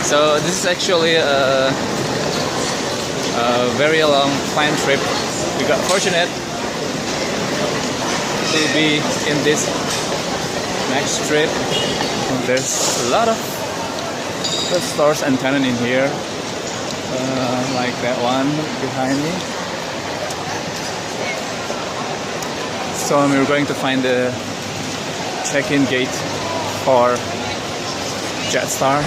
So this is actually a very long planned trip. We got fortunate to be in this next trip. There's a lot of stores and tenants in here, like that one behind me. So we're going to find the check-in gate for Jetstar.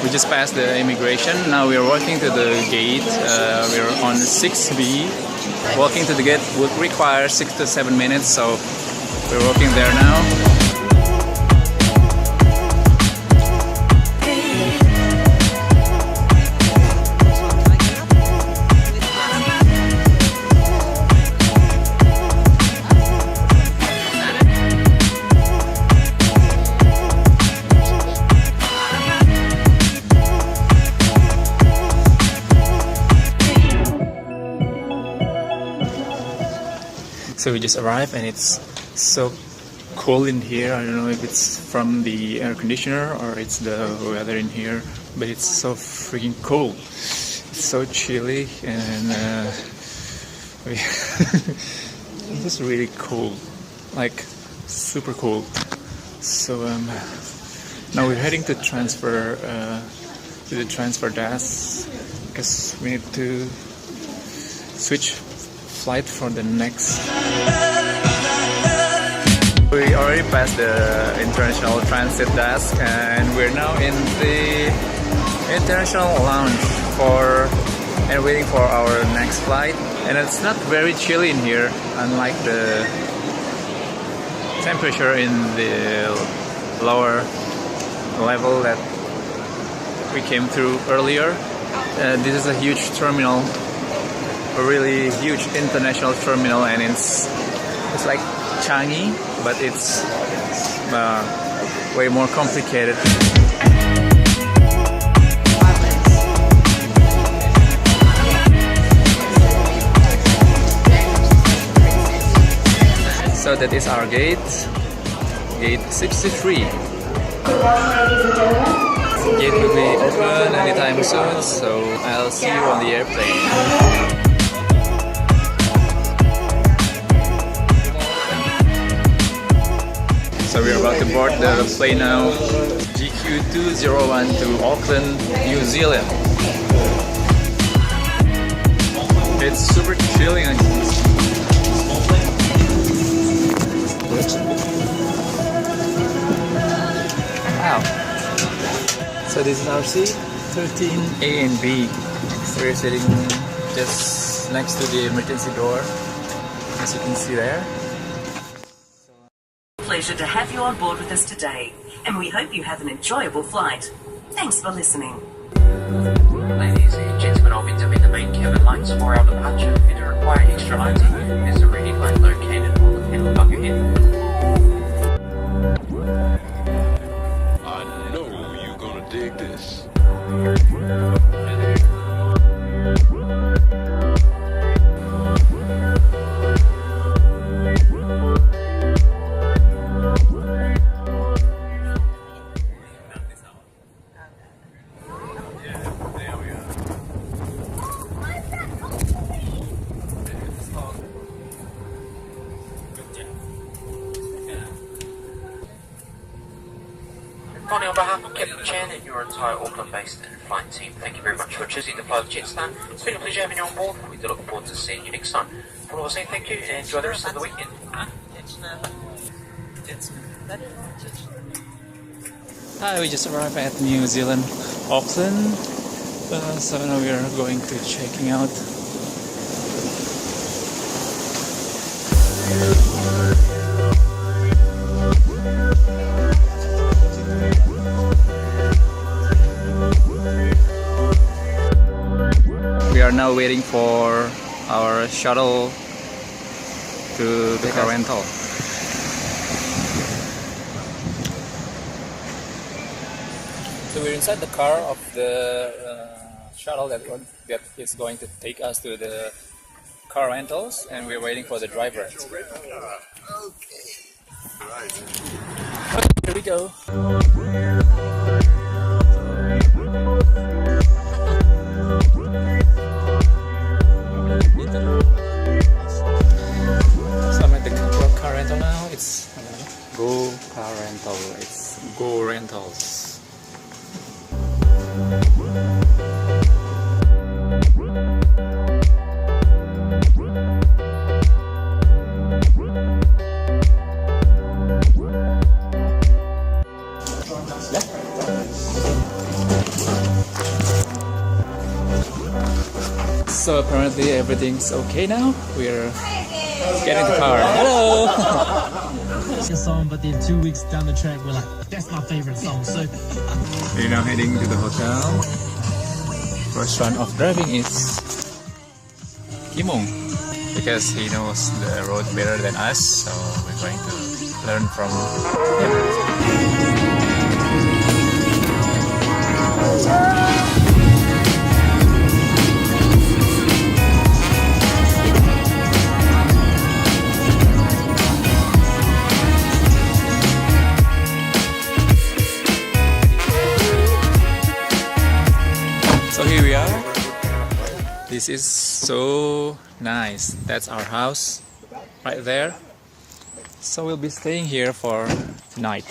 We just passed the immigration. Now we are walking to the gate. We're on 6B. Walking to the gate would require 6 to 7 minutes, so we're walking there now. So we just arrived and it's so cold in here. I don't know if it's from the air conditioner or it's the weather in here, but it's so freaking cold. It's so chilly and it's really cold, like super cold. So now we're heading to transfer to the transfer desk because we need to switch flight for the next. We already passed the international transit desk and we're now in the international lounge and waiting for our next flight. And it's not very chilly in here, unlike the temperature in the lower level that we came through earlier. This is a huge terminal, a really huge international terminal, and it's like Changi, but it's way more complicated. So that is our gate 63. Gate will be open anytime soon, so I'll see you on the airplane. So we're about to board the plane now, GQ201 to Auckland, New Zealand. It's super chilly. Wow. So this is our seat, 13A and B. So we're sitting just next to the emergency door, as you can see there. Pleasure to have you on board with us today, and we hope you have an enjoyable flight. Thanks for listening. Ladies and gentlemen, I'll be doing the main cabin lights for our departure. If you require extra lighting, there's a reading light located on the panel above your head. I know you're gonna dig this. Finally, on behalf of Captain Chan and your entire Auckland-based flight team, thank you very much for choosing to fly the Jetstar. It's been a pleasure having you on board. We do look forward to seeing you next time. We'll all say thank you and enjoy the rest of the weekend. Hi, we just arrived at New Zealand, Auckland. So now we are going to checking out. We are now waiting for our shuttle to the car rental. So we're inside the car of the shuttle that is going to take us to the car rentals, and we're waiting for the driver. Here we go. So I'm at the car rental now. It's Go Car Rental. It's Go Rentals. So apparently everything's okay now. We're getting the car. Hello! A song, but then 2 weeks down the track, we're like, that's my favorite song. So We're now heading to the hotel. First run of driving is Kimung, because he knows the road better than us, so we're going to learn from him. So here we are. This is so nice. That's our house right there. So we'll be staying here for tonight.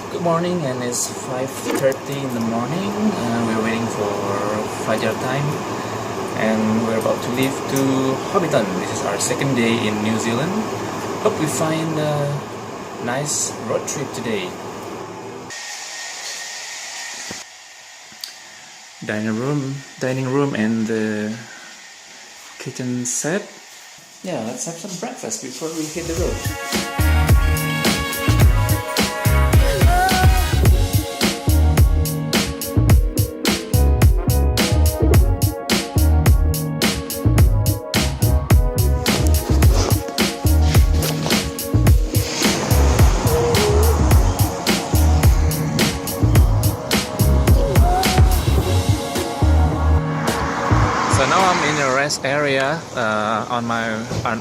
Good morning, and it's 5:30 in the morning. We're waiting for Fajar time, and we're about to leave to Hobbiton. This is our second day in New Zealand. Hope we find a nice road trip today. Dining room and the kitchen set. Yeah, let's have some breakfast before we hit the road. So now I'm in a rest area on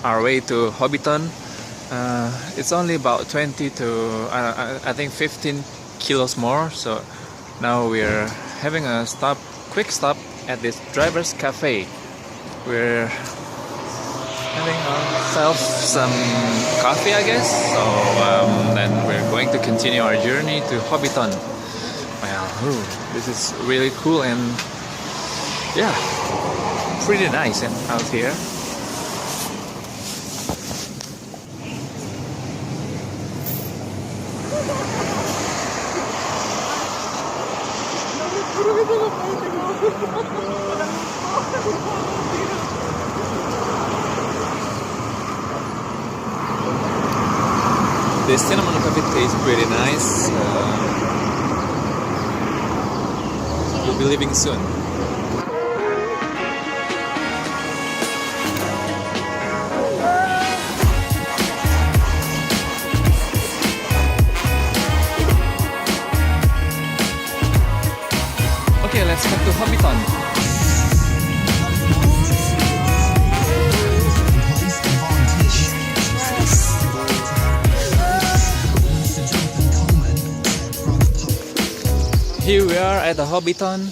our way to Hobbiton. It's only about 20 to I think 15 kilos more. So now we're having a quick stop at this driver's cafe. We're having ourselves some coffee, I guess. So then we're going to continue our journey to Hobbiton. Wow, this is really cool, and yeah, pretty nice out here. The cinnamon coffee tastes pretty nice. We'll be leaving soon. Okay, let's head to Hobbiton. Here we are at the Hobbiton.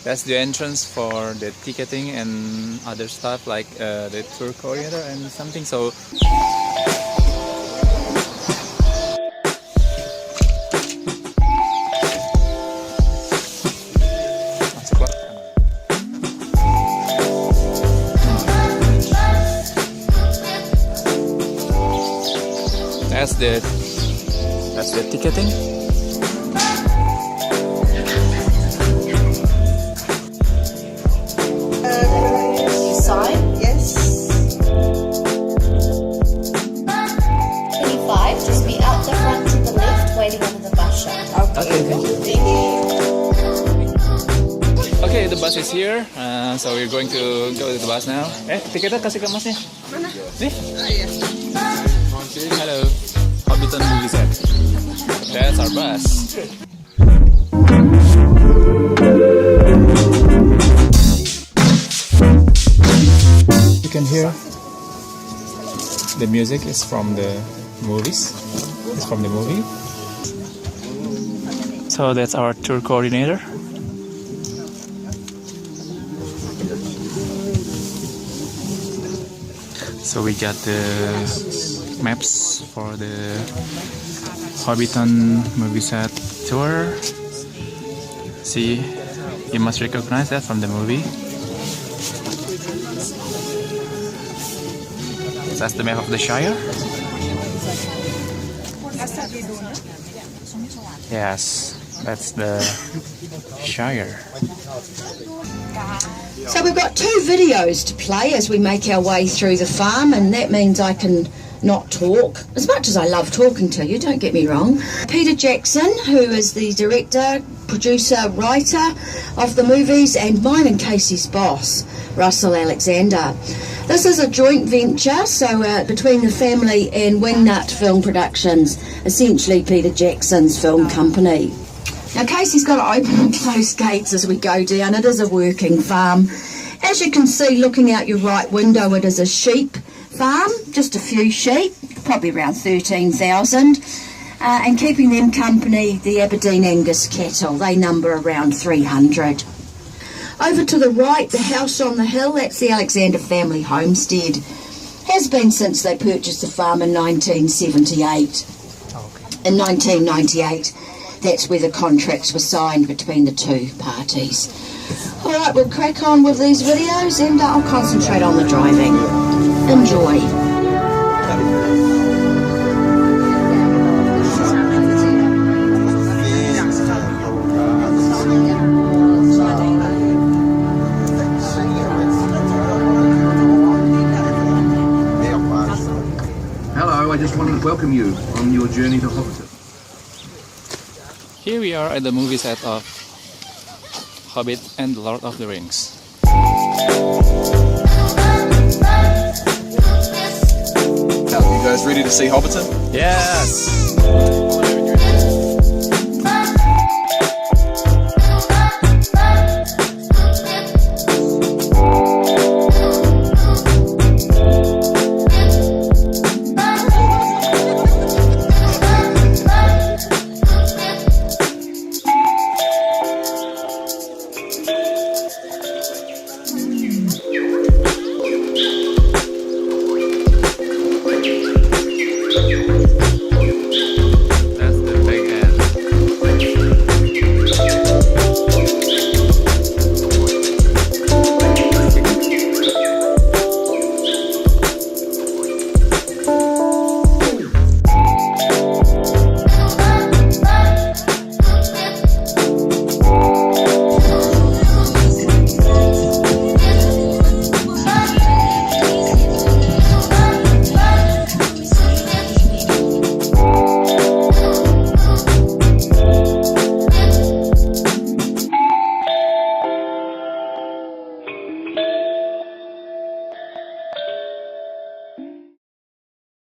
That's the entrance for the ticketing and other stuff like the tour coordinator and something. So that's the ticketing. You sign? Yes. 25, just be out the front to the left, waiting under the bus shelter. Okay, thank you. Thank you. Okay, the bus is here. So we're going to go to the bus now. Tiketnya kasih ke masnya. Mana? Nih. Hello. Hobbiton Movie Set. That's our bus. You can hear the music is from the movies. It's from the movie. So that's our tour coordinator. So we got the maps for the Hobbiton movie set tour. See, you must recognize that from the movie. That's the map of the Shire. Yes, that's the Shire. So we've got 2 videos to play as we make our way through the farm, and that means I can not talk, as much as I love talking to you, don't get me wrong. Peter Jackson, who is the director, producer, writer of the movies, and mine and Casey's boss, Russell Alexander. This is a joint venture, so between the family and Wingnut Film Productions, essentially Peter Jackson's film company. Now Casey's got to open and close gates as we go down. It is a working farm. As you can see, looking out your right window, it is a sheep farm, just a few sheep, probably around 13,000. And keeping them company, the Aberdeen Angus cattle, they number around 300. Over to the right, the house on the hill, that's the Alexander family homestead. Has been since they purchased the farm in 1978. In 1998, that's where the contracts were signed between the 2 parties. All right, we'll crack on with these videos and I'll concentrate on the driving. Enjoy. Hello, I just want to welcome you on your journey to Hobbiton. Here we are at the movie set of Hobbit and the Lord of the Rings. You guys ready to see Hobbiton? Yes!